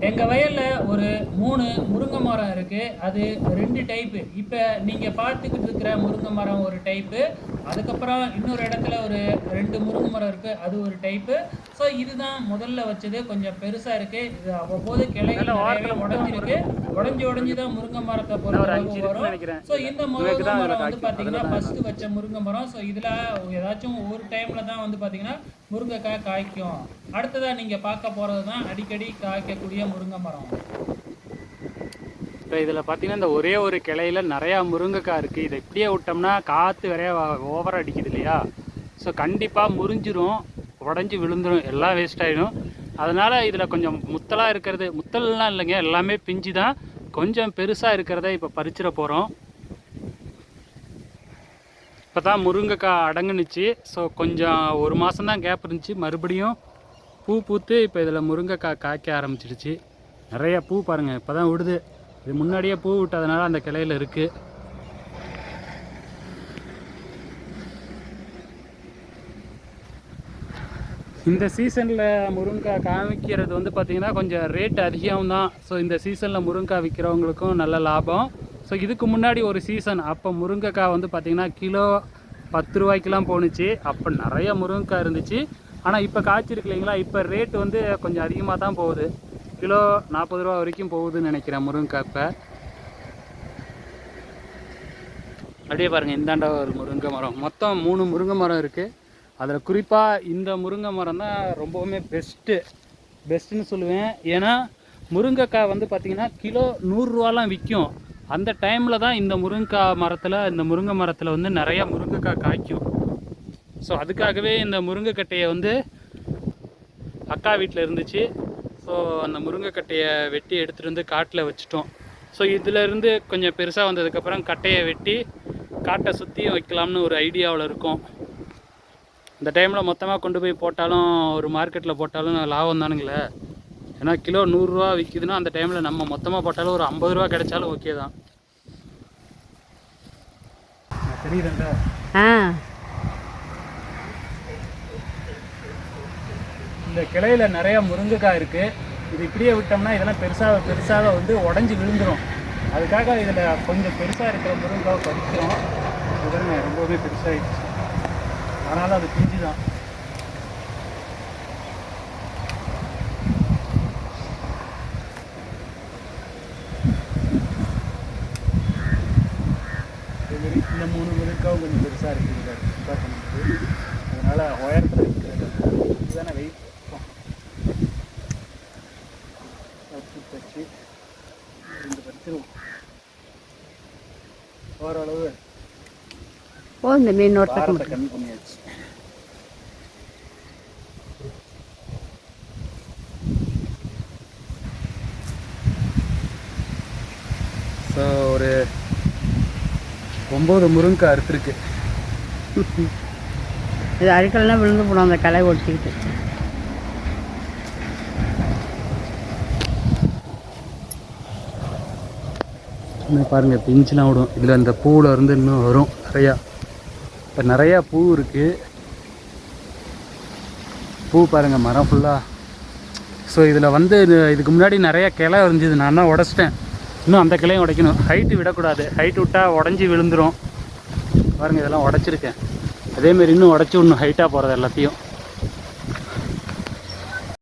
எங்கள் வயலில் ஒரு 3 முருங்கை மரம் இருக்குது. அது 2 டைப்பு. இப்போ நீங்கள் பார்த்துக்கிட்டு இருக்கிற முருங்கை மரம் ஒரு டைப்பு, அதுக்கப்புறம் இன்னொரு இடத்துல ஒரு 2 முருங்கை மரம் இருக்குது, அது ஒரு டைப்பு. ஸோ இதுதான் முதல்ல வச்சது. கொஞ்சம் பெருசாக இருக்குது. இது அவ்வப்போது கிளைகள் நிறையவே உடஞ்சிருக்கு. உடஞ்சி தான் முருங்கை மரத்தை பொறுத்தளவு வரும். ஸோ இந்த முருங்கை மரம் வந்து பார்த்தீங்கன்னா ஃபஸ்ட்டு வச்ச முருங்கை மரம். ஸோ இதில் ஏதாச்சும் ஒரு டைமில் தான் வந்து பார்த்தீங்கன்னா முருங்கைக்காய் காய்க்கும். அடுத்ததாக நீங்கள் பார்க்க போகிறது தான் அடிக்கடி காய்க்கக்கூடிய முருங்கை மரம். இப்போ இதில் பார்த்தீங்கன்னா இந்த ஒரே ஒரு கிளையில் நிறையா முருங்கைக்காய் இருக்குது. இதை இப்படியே விட்டோம்னா காற்று நிறையா ஓவராக அடிக்குது இல்லையா? ஸோ கண்டிப்பாக முறிஞ்சிரும், உடஞ்சி விழுந்துடும், எல்லாம் வேஸ்ட் ஆகிடும். அதனால் இதில் கொஞ்சம் முத்தலாக இருக்கிறது, முத்தல்லாம் இல்லைங்க, எல்லாமே பிஞ்சு தான். கொஞ்சம் பெருசாக இருக்கிறத இப்போ பறிச்சிட போகிறோம். இப்போ தான் முருங்கைக்காய் அடங்குனுச்சு. ஸோ கொஞ்சம் ஒரு மாதம் தான் கேப் இருந்துச்சு. மறுபடியும் பூ பூத்து இப்போ இதில் முருங்கைக்காய் காய்க்க ஆரம்பிச்சிடுச்சு. நிறைய பூ பாருங்கள், இப்போ தான் விடுது. இது முன்னாடியே பூ விட்டதுனால அந்த கிளையில் இருக்குது. இந்த சீசனில் முருங்கைக்காய் காமிக்கிறது வந்து பார்த்திங்கன்னா கொஞ்சம் ரேட் அதிகம் தான். ஸோ இந்த சீசனில் முருங்கைக்காய் விற்கிறவங்களுக்கும் நல்ல லாபம். ஸோ இதுக்கு முன்னாடி ஒரு சீசன் அப்போ முருங்கைக்காய் வந்து பார்த்திங்கன்னா கிலோ 10 ரூபாய்க்கெலாம் போணுச்சு. அப்போ நிறைய முருங்கைக்காய் இருந்துச்சு. ஆனால் இப்போ காய்ச்சிருக்கு இல்லைங்களா, இப்போ ரேட்டு வந்து கொஞ்சம் அதிகமாக தான் போகுது. கிலோ 40 ரூபா வரைக்கும் போகுதுன்னு நினைக்கிறேன் முருங்கைக்காய். இப்போ அப்படியே பாருங்கள், இந்தாண்ட ஒரு முருங்கை மரம், மொத்தம் 3 முருங்கை மரம் இருக்குது. அதில் குறிப்பாக இந்த முருங்கை மரம் தான் ரொம்பவுமே பெஸ்ட்டுன்னு சொல்லுவேன். ஏன்னா முருங்கைக்காய் வந்து பார்த்திங்கன்னா கிலோ 100 ரூபாலாம் விற்கும். அந்த டைமில் தான் இந்த முருங்கை மரத்தில் வந்து நிறையா முருங்கைக்காய் காய்க்கும். ஸோ அதுக்காகவே இந்த முருங்கைக்கட்டையை வந்து அக்கா வீட்டில் இருந்துச்சு. ஸோ அந்த முருங்கைக்கட்டையை வெட்டி எடுத்துகிட்டு வந்து காட்டில் வச்சுட்டோம். ஸோ இதிலேருந்து கொஞ்சம் பெருசாக வந்ததுக்கப்புறம் கட்டையை வெட்டி காட்டை சுற்றியும் வைக்கலாம்னு ஒரு ஐடியாவில் இருக்கும். இந்த டைமில் மொத்தமாக கொண்டு போய் போட்டாலும் ஒரு மார்க்கெட்டில் போட்டாலும் லாபம் தானுங்களே. ஏன்னா கிலோ 100 ரூபா விற்கிதுன்னா அந்த டைமில் நம்ம மொத்தமாக போட்டாலும் ஒரு 50 ரூபா கிடைச்சாலும் ஓகே தான். தெரியுதுண்டா? இந்த கிளையில் நிறையா முருங்கைக்காய் இருக்குது. இது இப்படியே விட்டோம்னா இதெல்லாம் பெருசாக வந்து உடஞ்சி விழுந்துடும். அதுக்காக இதில் கொஞ்சம் பெருசாக இருக்கிற முருங்கைக்காய் பறிக்கிறோம். இதுதான் ரொம்பவே பெருசாகிடுச்சு. அதனால் அது பிஞ்சு தான். இந்த 3 முருங்கைக்காவும் கொஞ்சம் பெருசாக இருக்குது. அதனால் உயரத்தில் இருக்கிறது இதுதானே வெயிட் வச்சு 2 பறிச்சிருவோம். ஓரளவு இந்த மீன் கம்மி பண்ணியாச்சு. ஸோ ஒரு 9 முருங்கைக்காய் அறுத்துருக்கு. இது அரிக்கல்லாம் விழுந்து போனோம் அந்த களை ஒட்டிக்கிட்டு. இன்னும் பாருங்கள், பிஞ்சுலாம் விடும். இதில் அந்த பூவில் இருந்து இன்னும் வரும் நிறையா. இப்போ நிறையா பூ இருக்குது. பூ பாருங்கள், மரம் ஃபுல்லாக. ஸோ இதில் வந்து இதுக்கு முன்னாடி நிறையா கிளை இருந்துது. நான் தான் உடச்சிட்டேன். இன்னும் அந்த கிளையும் உடைக்கணும். ஹைட்டு விடக்கூடாது. ஹைட்டு விட்டால் உடஞ்சி விழுந்துடும். பாருங்கள், இதெல்லாம் உடச்சிருக்கேன். அதேமாரி இன்னும் உடச்சி இன்னும் ஹைட்டாக போகிறது எல்லாத்தையும்.